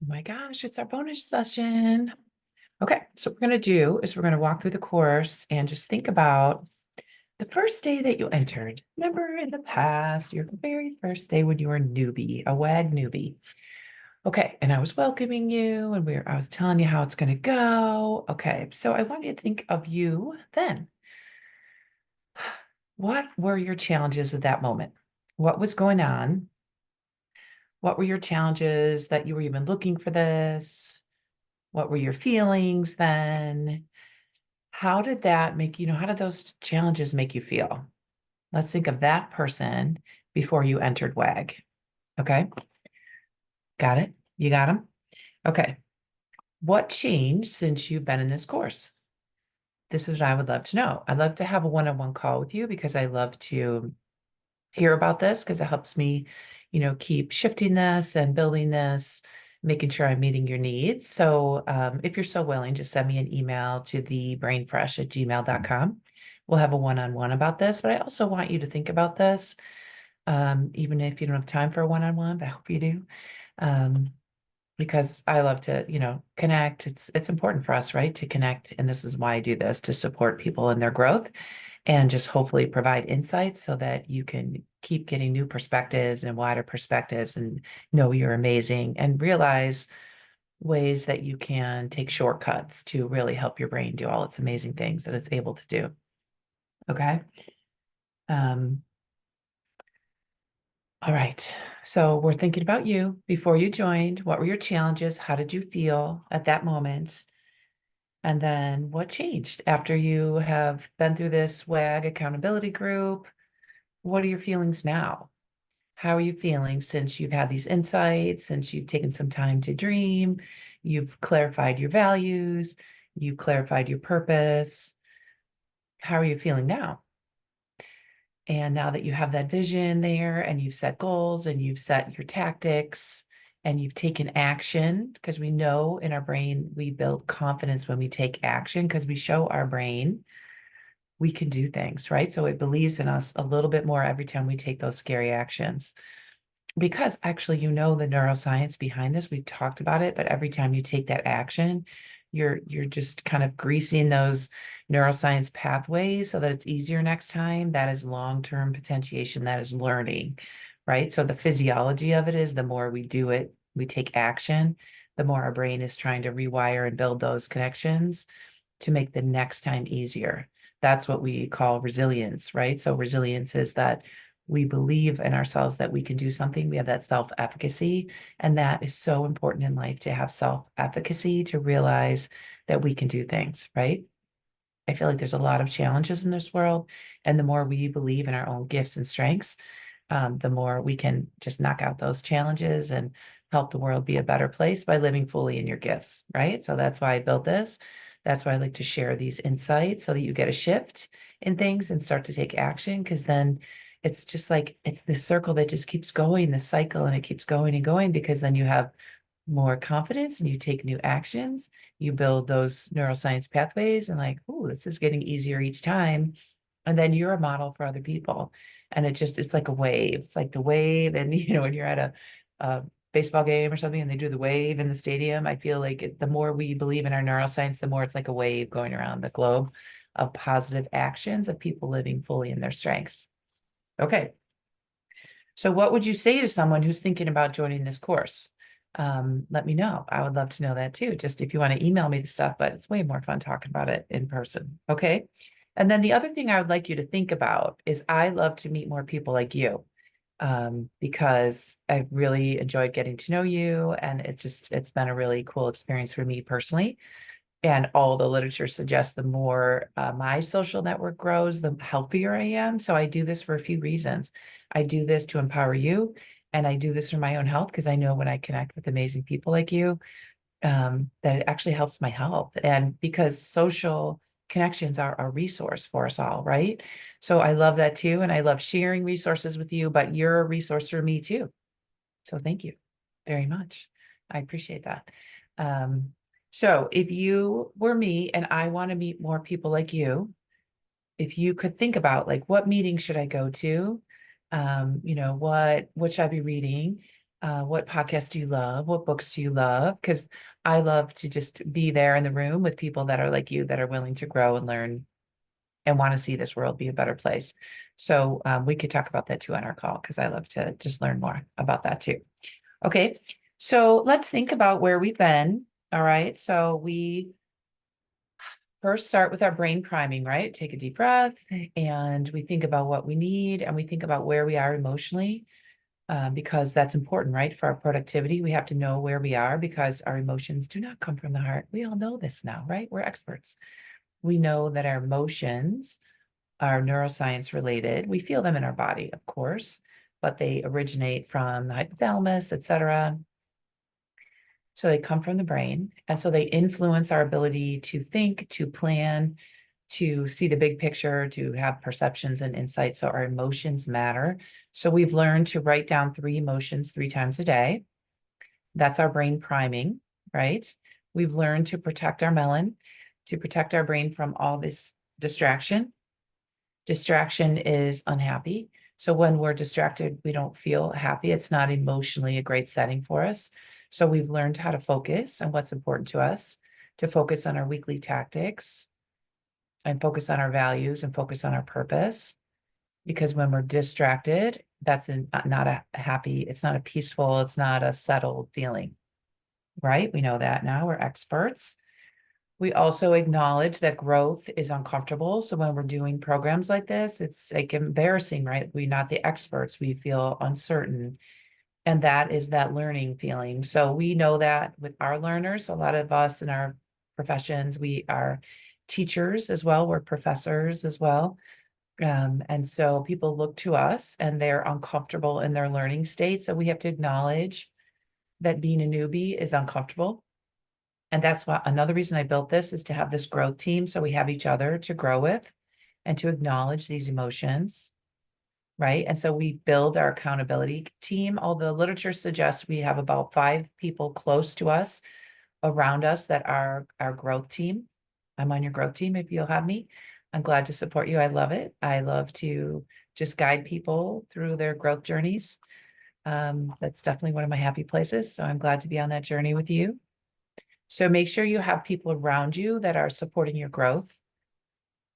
Oh my gosh, it's our bonus session. Okay, so what we're going to do is we're going to walk through the course and just think about the first day that you entered. Remember in the past, your very first day when you were a newbie, a WAG newbie. Okay, and I was welcoming you and I was telling you how it's going to go. Okay, so I want you to think of you then. What were your challenges at that moment? What was going on? What were your challenges that you were even looking for this? What were your feelings then? How did that make, how did those challenges make you feel? Let's think of that person before you entered WAG. Okay. Got it? You got them? Okay. What changed since you've been in this course? This is what I would love to know. I'd love to have a one-on-one call with you because I love to hear about this because it helps me, keep shifting this and building this, making sure I'm meeting your needs. So if you're so willing, just send me an email to thebrainfresh@gmail.com. We'll have a one-on-one about this, but I also want you to think about this, even if you don't have time for a one-on-one, but I hope you do. Because I love to, connect. It's important for us, right, to connect. And this is why I do this, to support people in their growth and just hopefully provide insights so that you can keep getting new perspectives and wider perspectives and know you're amazing and realize ways that you can take shortcuts to really help your brain do all its amazing things that it's able to do. Okay. Um, all right. So we're thinking about you before you joined. What were your challenges? How did you feel at that moment? And then what changed after you have been through this WAG accountability group? What are your feelings now? How are you feeling since you've had these insights, since you've taken some time to dream, you've clarified your values, you clarified your purpose? How are you feeling now? And now that you have that vision there and you've set goals and you've set your tactics and you've taken action, because we know in our brain, we build confidence when we take action because we show our brain we can do things, right? So it believes in us a little bit more every time we take those scary actions. Because actually, the neuroscience behind this, we've talked about it, but every time you take that action, you're just kind of greasing those neuroscience pathways so that it's easier next time. That is long-term potentiation, that is learning, right? So the physiology of it is the more we do it, we take action, the more our brain is trying to rewire and build those connections to make the next time easier. That's what we call resilience, right? So resilience is that we believe in ourselves that we can do something. We have that self-efficacy. And that is so important in life to have self-efficacy, to realize that we can do things, right? I feel like there's a lot of challenges in this world. And the more we believe in our own gifts and strengths, the more we can just knock out those challenges and help the world be a better place by living fully in your gifts, right? So that's why I built this. That's why I like to share these insights so that you get a shift in things and start to take action. Because then it's just like it's this circle that just keeps going, this cycle, and it keeps going and going because then you have more confidence and you take new actions. You build those neuroscience pathways and like, oh, this is getting easier each time. And then you're a model for other people. And it's like a wave. It's like the wave. And, when you're at a baseball game or something and they do the wave in the stadium, I feel like the more we believe in our neuroscience, the more it's like a wave going around the globe of positive actions of people living fully in their strengths. Okay. So what would you say to someone who's thinking about joining this course? Let me know. I would love to know that too. Just if you want to email me the stuff, but it's way more fun talking about it in person. Okay. And then the other thing I would like you to think about is I love to meet more people like you, because I really enjoyed getting to know you. And it's been a really cool experience for me personally. And all the literature suggests the more my social network grows, the healthier I am. So I do this for a few reasons. I do this to empower you, and I do this for my own health because I know when I connect with amazing people like you, that it actually helps my health. And because social connections are a resource for us all, right? So I love that too. And I love sharing resources with you, but you're a resource for me too. So thank you very much. I appreciate that. Um, so if you were me and I want to meet more people like you, if you could think about like what meeting should I go to? What should I be reading? What podcasts do you love? What books do you love? Because I love to just be there in the room with people that are like you, that are willing to grow and learn and want to see this world be a better place. So we could talk about that too on our call, because I love to just learn more about that too. Okay, so let's think about where we've been. All right, so we first start with our brain priming, right? Take a deep breath and we think about what we need and we think about where we are emotionally, because that's important, right? For our productivity, we have to know where we are because our emotions do not come from the heart. We all know this now, right? We're experts. We know that our emotions are neuroscience related. We feel them in our body, of course, but they originate from the hypothalamus, etc. So they come from the brain. And so they influence our ability to think, to plan, to see the big picture, to have perceptions and insights. So our emotions matter. So we've learned to write down 3 emotions 3 times a day. That's our brain priming, right? We've learned to protect our melon, to protect our brain from all this distraction. Distraction is unhappy. So when we're distracted, we don't feel happy. It's not emotionally a great setting for us. So we've learned how to focus on what's important to us, to focus on our weekly tactics and focus on our values and focus on our purpose. Because when we're distracted, that's not a happy, it's not a peaceful, it's not a settled feeling, right? We know that now. We're experts. We also acknowledge that growth is uncomfortable. So when we're doing programs like this, it's like embarrassing, right? We're not the experts. We feel uncertain. And that is that learning feeling. So we know that with our learners, a lot of us in our professions, we are teachers as well. We're professors as well. And so people look to us and they're uncomfortable in their learning state. So we have to acknowledge that being a newbie is uncomfortable. And that's why another reason I built this is to have this growth team. So we have each other to grow with and to acknowledge these emotions, right? And so we build our accountability team. Although literature suggests we have about 5 people close to us, around us, that are our growth team. I'm on your growth team if you'll have me. I'm glad to support you. I love it. I love to just guide people through their growth journeys. That's definitely one of my happy places. So I'm glad to be on that journey with you. So make sure you have people around you that are supporting your growth.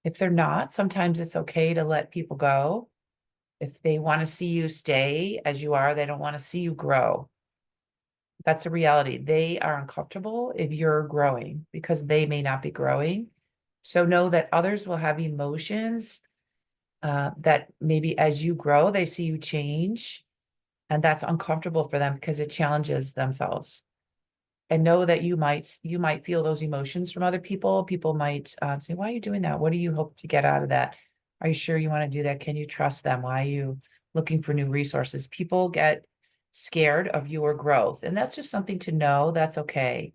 If they're not, sometimes it's okay to let people go. If they want to see you stay as you are, they don't want to see you grow. That's a reality. They are uncomfortable if you're growing because they may not be growing. So know that others will have emotions that maybe as you grow, they see you change. And that's uncomfortable for them because it challenges themselves. And know that you might feel those emotions from other people. People might say, why are you doing that? What do you hope to get out of that? Are you sure you want to do that? Can you trust them? Why are you looking for new resources? People get scared of your growth. And that's just something to know. That's okay.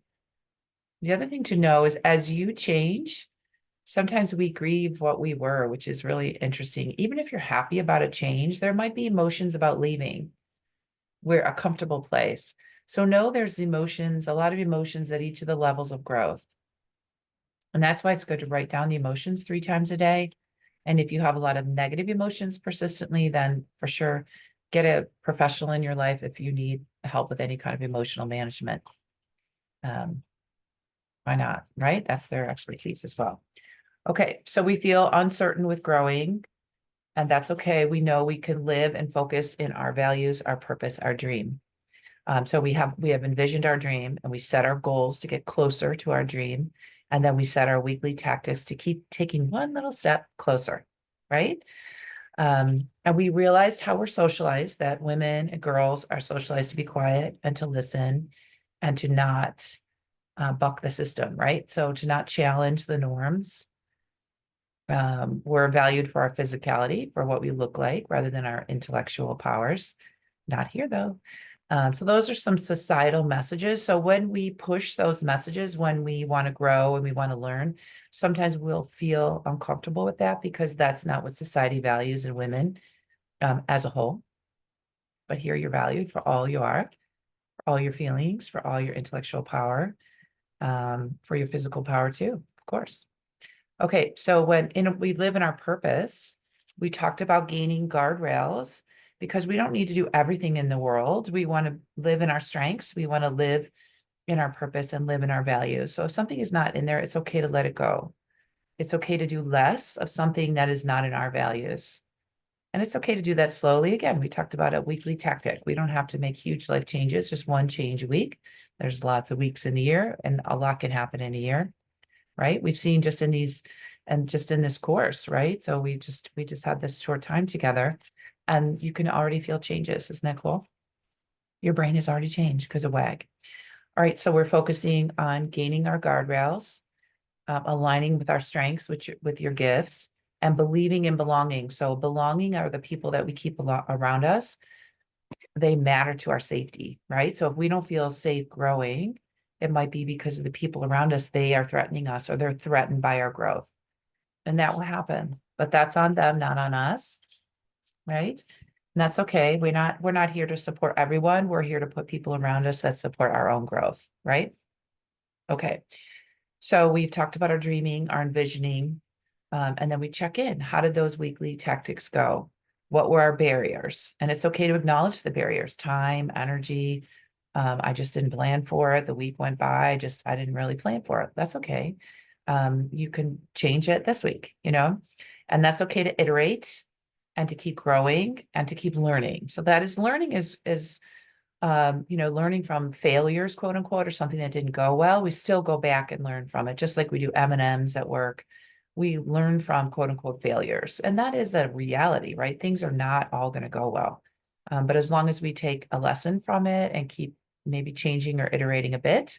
The other thing to know is as you change, sometimes we grieve what we were, which is really interesting. Even if you're happy about a change, there might be emotions about leaving. We're a comfortable place. So know there's emotions, a lot of emotions at each of the levels of growth. And that's why it's good to write down the emotions 3 times a day. And if you have a lot of negative emotions persistently, then for sure get a professional in your life if you need help with any kind of emotional management. Why not, right? That's their expertise as well. Okay, so we feel uncertain with growing, and that's okay. We know we can live and focus in our values, our purpose, our dream. So we have envisioned our dream and we set our goals to get closer to our dream. And then we set our weekly tactics to keep taking one little step closer, right? And we realized how we're socialized, that women and girls are socialized to be quiet and to listen and to not buck the system, right? So to not challenge the norms. We're valued for our physicality, for what we look like, rather than our intellectual powers. Not here, though. So those are some societal messages. So when we push those messages, when we want to grow and we want to learn, sometimes we'll feel uncomfortable with that because that's not what society values in women as a whole. But here you're valued for all you are, for all your feelings, for all your intellectual power, for your physical power too, of course. Okay, so when we live in our purpose, we talked about gaining guardrails because we don't need to do everything in the world. We want to live in our strengths. We want to live in our purpose and live in our values. So if something is not in there, it's okay to let it go. It's okay to do less of something that is not in our values. And it's okay to do that slowly. Again, we talked about a weekly tactic. We don't have to make huge life changes, just one change a week. There's lots of weeks in the year, and a lot can happen in a year, right? We've seen just in these and just in this course, right? So we just had this short time together, and you can already feel changes. Isn't that cool? Your brain has already changed because of WAG. All right, so we're focusing on gaining our guardrails, aligning with our strengths, with your gifts, and believing in belonging. So belonging are the people that we keep around us. They matter to our safety, right? So if we don't feel safe growing, it might be because of the people around us, they are threatening us or they're threatened by our growth. And that will happen. But that's on them, not on us, right? And that's okay. We're not here to support everyone. We're here to put people around us that support our own growth, right? Okay. So we've talked about our dreaming, our envisioning, and then we check in. How did those weekly tactics go? What were our barriers? And it's okay to acknowledge the barriers, time, energy. I just didn't plan for it. The week went by. I didn't really plan for it. That's okay. You can change it this week, and that's okay to iterate and to keep growing and to keep learning. So that is learning is learning from failures, quote unquote, or something that didn't go well. We still go back and learn from it, just like we do M&Ms at work. We learn from quote unquote failures. And that is a reality, right? Things are not all going to go well. But as long as we take a lesson from it and keep maybe changing or iterating a bit,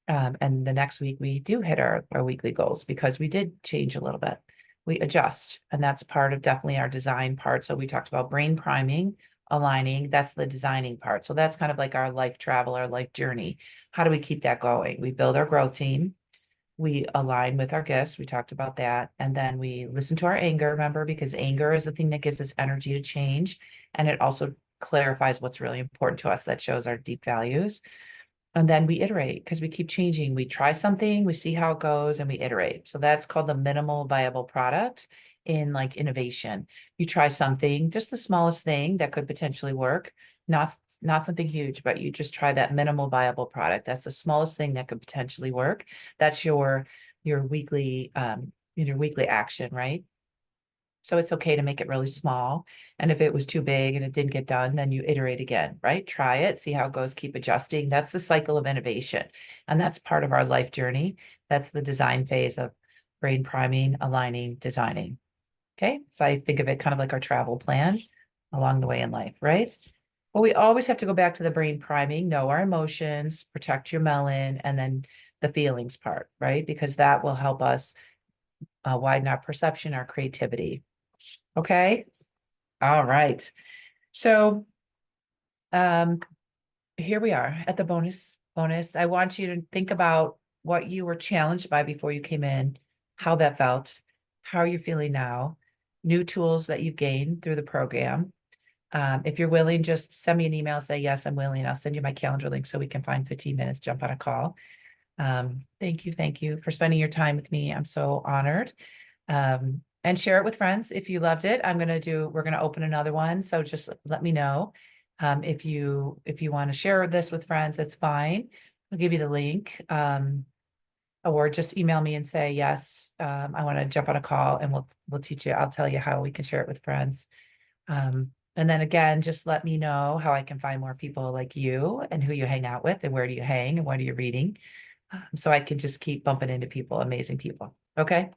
and the next week we do hit our weekly goals because we did change a little bit. We adjust, and that's part of definitely our design part. So we talked about brain priming, aligning, that's the designing part. So that's kind of like our life travel, our life journey. How do we keep that going? We build our growth team. We align with our gifts. We talked about that. And then we listen to our anger, remember, because anger is the thing that gives us energy to change. And it also clarifies what's really important to us. That shows our deep values. And then we iterate because we keep changing. We try something, we see how it goes, and we iterate. So that's called the minimal viable product in like innovation. You try something, just the smallest thing that could potentially work, not something huge, but you just try that minimal viable product. That's the smallest thing that could potentially work. That's your weekly action, right? So it's okay to make it really small. And if it was too big and it didn't get done, then you iterate again, right? Try it, see how it goes, keep adjusting. That's the cycle of innovation. And that's part of our life journey. That's the design phase of brain priming, aligning, designing. Okay. So I think of it kind of like our travel plan along the way in life, right? But we always have to go back to the brain priming, know our emotions, protect your melon, and then the feelings part, right? Because that will help us widen our perception, our creativity. Okay. All right. So here we are at the bonus. I want you to think about what you were challenged by before you came in, how that felt, how you're feeling now, new tools that you've gained through the program. If you're willing, just send me an email, say, yes, I'm willing. I'll send you my calendar link so we can find 15 minutes, jump on a call. Thank you for spending your time with me. I'm so honored. And share it with friends if you loved it. We're gonna open another one. So just let me know. If you want to share this with friends, it's fine. I'll give you the link. Or just email me and say, yes, I want to jump on a call and we'll teach you. I'll tell you how we can share it with friends. And then again, just let me know how I can find more people like you and who you hang out with and where do you hang and what are you reading. So I can just keep bumping into people, amazing people. Okay.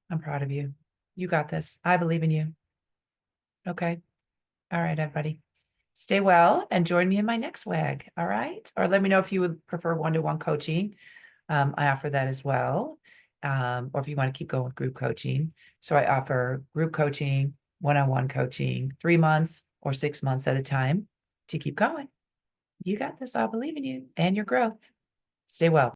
I'm proud of you. You got this. I believe in you. Okay. All right, everybody. Stay well and join me in my next WAG. All right. Or let me know if you would prefer one-to-one coaching. I offer that as well. Or if you want to keep going with group coaching. So I offer group coaching, one-on-one coaching, 3 months or 6 months at a time to keep going. You got this. I believe in you and your growth. Stay well.